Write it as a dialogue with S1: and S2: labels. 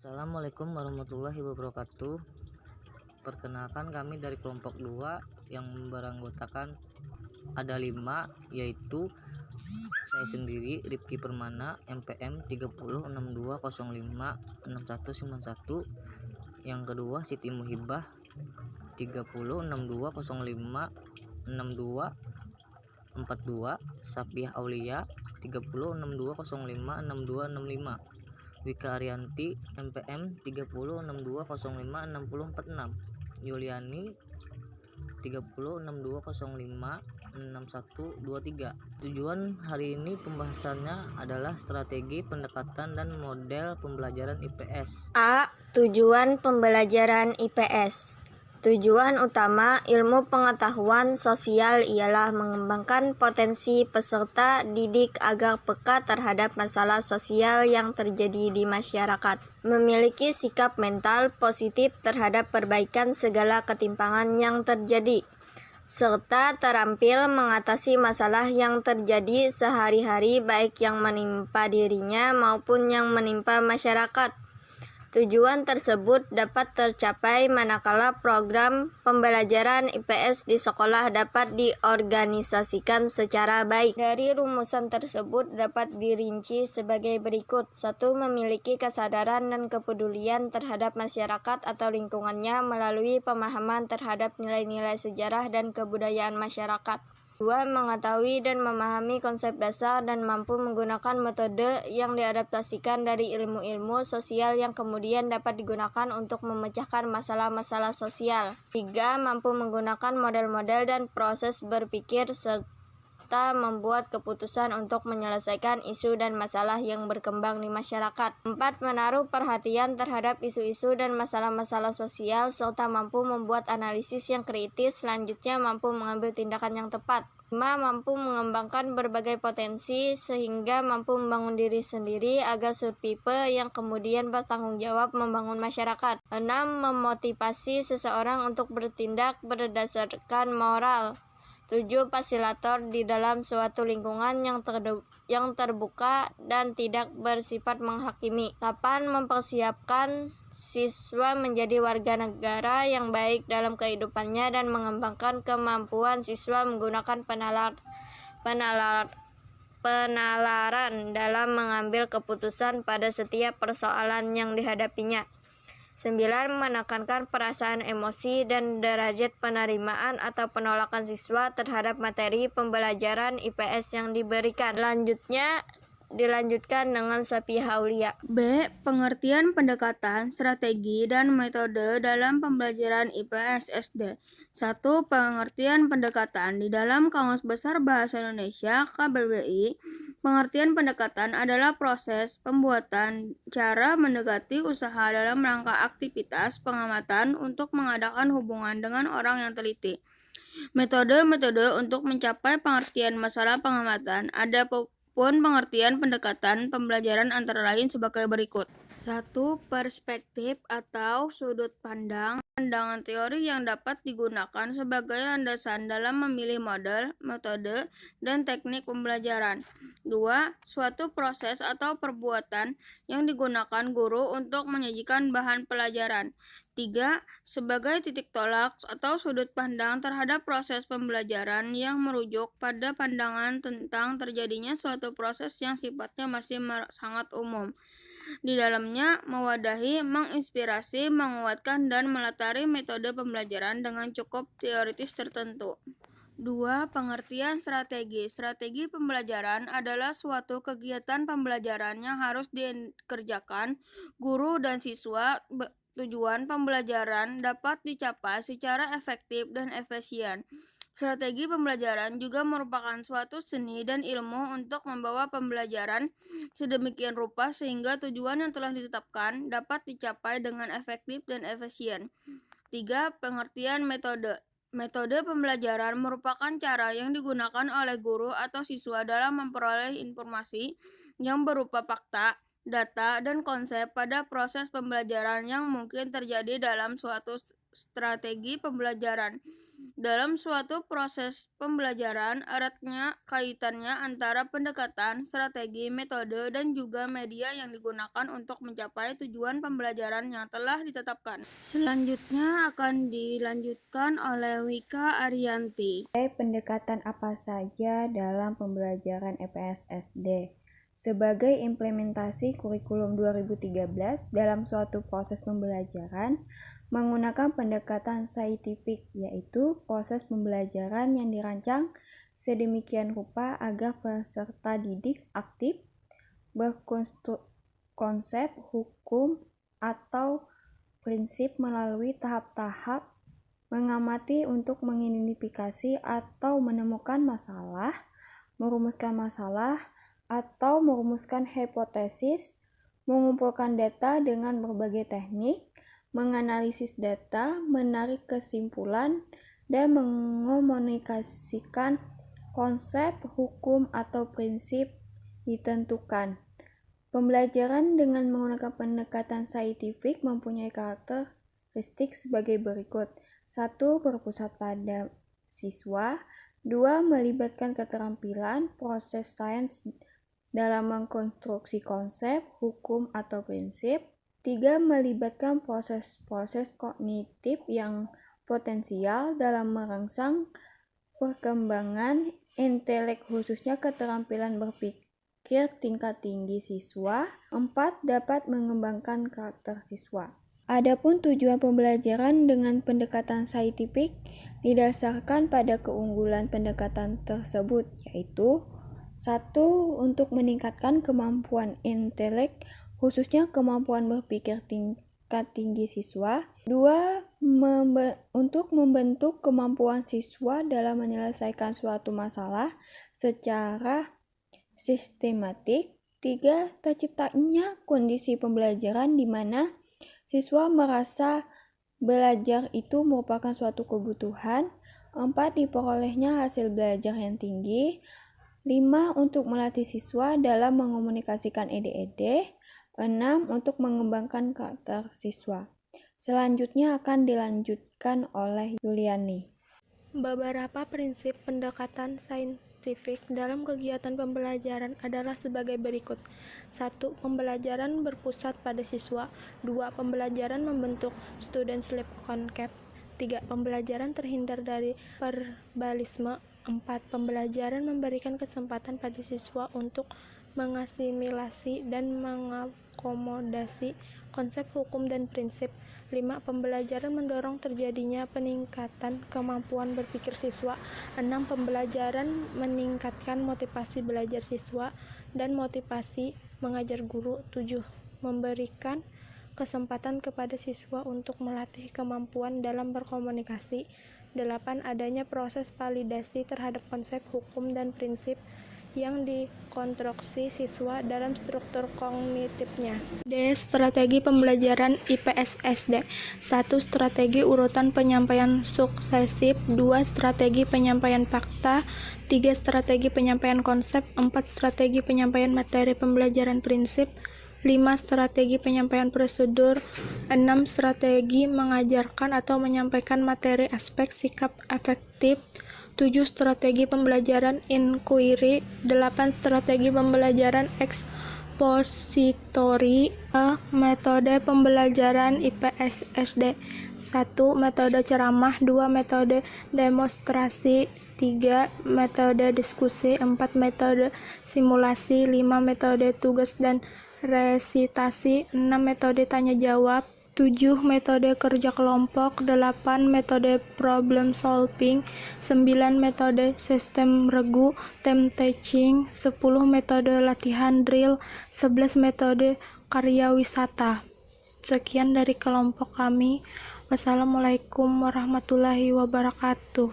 S1: Assalamualaikum warahmatullahi wabarakatuh. Perkenalkan, kami dari kelompok 2 yang beranggotakan ada 5, yaitu saya sendiri Rifki Permana, MPM 3062056191. Yang kedua Siti Muhibah 3062056242. Sapiah Aulia 3062056265. Wika Arianti, MPM 3062056046. Yuliani 3062056123. Tujuan hari ini pembahasannya adalah strategi pendekatan dan model pembelajaran IPS.
S2: A. Tujuan pembelajaran IPS. Tujuan utama ilmu pengetahuan sosial ialah mengembangkan potensi peserta didik agar peka terhadap masalah sosial yang terjadi di masyarakat, memiliki sikap mental positif terhadap perbaikan segala ketimpangan yang terjadi, serta terampil mengatasi masalah yang terjadi sehari-hari baik yang menimpa dirinya maupun yang menimpa masyarakat. Tujuan tersebut dapat tercapai manakala program pembelajaran IPS di sekolah dapat diorganisasikan secara baik. Dari rumusan tersebut dapat dirinci sebagai berikut. 1. Memiliki kesadaran dan kepedulian terhadap masyarakat atau lingkungannya melalui pemahaman terhadap nilai-nilai sejarah dan kebudayaan masyarakat. 2. Mengetahui dan memahami konsep dasar dan mampu menggunakan metode yang diadaptasikan dari ilmu-ilmu sosial yang kemudian dapat digunakan untuk memecahkan masalah-masalah sosial. 3. Mampu menggunakan model-model dan proses berpikir serta membuat keputusan untuk menyelesaikan isu dan masalah yang berkembang di masyarakat. 4. Menaruh perhatian terhadap isu-isu dan masalah-masalah sosial serta mampu membuat analisis yang kritis. Selanjutnya mampu mengambil tindakan yang tepat. 5. Mampu mengembangkan berbagai potensi sehingga mampu membangun diri sendiri agar survive yang kemudian bertanggung jawab membangun masyarakat. 6. Memotivasi seseorang untuk bertindak berdasarkan moral. 7. Fasilitator di dalam suatu lingkungan yang terbuka dan tidak bersifat menghakimi. 8. Mempersiapkan siswa menjadi warga negara yang baik dalam kehidupannya dan mengembangkan kemampuan siswa menggunakan penalaran dalam mengambil keputusan pada setiap persoalan yang dihadapinya. 9. Menekankan perasaan emosi dan derajat penerimaan atau penolakan siswa terhadap materi pembelajaran IPS yang diberikan. Dilanjutkan dengan Sapiah Aulia.
S3: B. Pengertian pendekatan, strategi, dan metode dalam pembelajaran IPS SD. 1. Pengertian pendekatan. Di dalam Kamus Besar Bahasa Indonesia KBBI, pengertian pendekatan adalah proses pembuatan cara mendekati usaha dalam rangka aktivitas pengamatan untuk mengadakan hubungan dengan orang yang teliti. Metode-metode untuk mencapai pengertian masalah pengamatan ada pun pengertian pendekatan pembelajaran antara lain sebagai berikut. 1. Perspektif atau sudut pandang. Pandangan teori yang dapat digunakan sebagai landasan dalam memilih model, metode, dan teknik pembelajaran. 2. Suatu proses atau perbuatan yang digunakan guru untuk menyajikan bahan pelajaran. 3. Sebagai titik tolak atau sudut pandang terhadap proses pembelajaran yang merujuk pada pandangan tentang terjadinya suatu proses yang sifatnya masih sangat umum. Di dalamnya mewadahi, menginspirasi, menguatkan, dan melatari metode pembelajaran dengan cukup teoritis tertentu. 2. Pengertian strategi. Strategi pembelajaran adalah suatu kegiatan pembelajaran yang harus dikerjakan guru dan siswa. Tujuan pembelajaran dapat dicapai secara efektif dan efisien. Strategi pembelajaran juga merupakan suatu seni dan ilmu untuk membawa pembelajaran sedemikian rupa sehingga tujuan yang telah ditetapkan dapat dicapai dengan efektif dan efisien. 3. Pengertian metode. Metode pembelajaran merupakan cara yang digunakan oleh guru atau siswa dalam memperoleh informasi yang berupa fakta, data, dan konsep pada proses pembelajaran yang mungkin terjadi dalam suatu strategi pembelajaran. Dalam suatu proses pembelajaran, eratnya kaitannya antara pendekatan, strategi, metode, dan juga media yang digunakan untuk mencapai tujuan pembelajaran yang telah ditetapkan. Selanjutnya akan dilanjutkan oleh Wika Ariyanti.
S4: Pendekatan apa saja dalam pembelajaran IPS SD? Sebagai implementasi kurikulum 2013 dalam suatu proses pembelajaran, menggunakan pendekatan saintifik, yaitu proses pembelajaran yang dirancang sedemikian rupa agar peserta didik aktif berkonsep hukum atau prinsip melalui tahap-tahap mengamati untuk mengidentifikasi atau menemukan masalah, merumuskan masalah, atau merumuskan hipotesis, mengumpulkan data dengan berbagai teknik, menganalisis data, menarik kesimpulan, dan mengomunikasikan konsep, hukum, atau prinsip ditentukan. Pembelajaran dengan menggunakan pendekatan saintifik mempunyai karakteristik sebagai berikut. 1. Berpusat pada siswa. 2. Melibatkan keterampilan proses sains dalam mengkonstruksi konsep, hukum, atau prinsip. 3. Melibatkan proses-proses kognitif yang potensial dalam merangsang perkembangan intelek khususnya keterampilan berpikir tingkat tinggi siswa. 4. Dapat mengembangkan karakter siswa. Adapun tujuan pembelajaran dengan pendekatan saintifik didasarkan pada keunggulan pendekatan tersebut, yaitu 1. Untuk meningkatkan kemampuan intelek, khususnya kemampuan berpikir tingkat tinggi siswa. 2. Untuk membentuk kemampuan siswa dalam menyelesaikan suatu masalah secara sistematik. 3. Terciptanya kondisi pembelajaran di mana siswa merasa belajar itu merupakan suatu kebutuhan. 4. Diperolehnya hasil belajar yang tinggi. 5. Untuk melatih siswa dalam mengomunikasikan ide-ide. 6. Untuk mengembangkan karakter siswa. Selanjutnya akan dilanjutkan oleh Yuliani.
S5: Beberapa prinsip pendekatan saintifik dalam kegiatan pembelajaran adalah sebagai berikut. 1. Pembelajaran berpusat pada siswa. 2. Pembelajaran membentuk student-slave concept. 3. Pembelajaran terhindar dari verbalisme. 4. Pembelajaran memberikan kesempatan pada siswa untuk mengasimilasi dan mengakomodasi konsep hukum dan prinsip. 5. Pembelajaran mendorong terjadinya peningkatan kemampuan berpikir siswa. 6. Pembelajaran meningkatkan motivasi belajar siswa dan motivasi mengajar guru. 7. Memberikan kesempatan kepada siswa untuk melatih kemampuan dalam berkomunikasi. 8. Adanya proses validasi terhadap konsep hukum dan prinsip yang dikonstruksi siswa dalam struktur kognitifnya. D. Strategi pembelajaran IPS SD. 1. Strategi urutan penyampaian suksesif. 2. Strategi penyampaian fakta. 3. Strategi penyampaian konsep. 4. Strategi penyampaian materi pembelajaran prinsip. 5. Strategi penyampaian prosedur. 6. Strategi mengajarkan atau menyampaikan materi aspek sikap efektif. 7. Strategi pembelajaran inquiry. 8. Strategi pembelajaran ekspositori. Metode pembelajaran IPS SD. 1. Metode ceramah. 2. Metode demonstrasi. 3. Metode diskusi. 4. Metode simulasi. 5. Metode tugas dan resitasi. 6. Metode tanya jawab. 7. Metode kerja kelompok. 8. Metode problem solving. 9. Metode sistem regu time teaching. 10. Metode latihan drill. 11. Metode karya wisata. Sekian dari kelompok kami. Wassalamualaikum warahmatullahi wabarakatuh.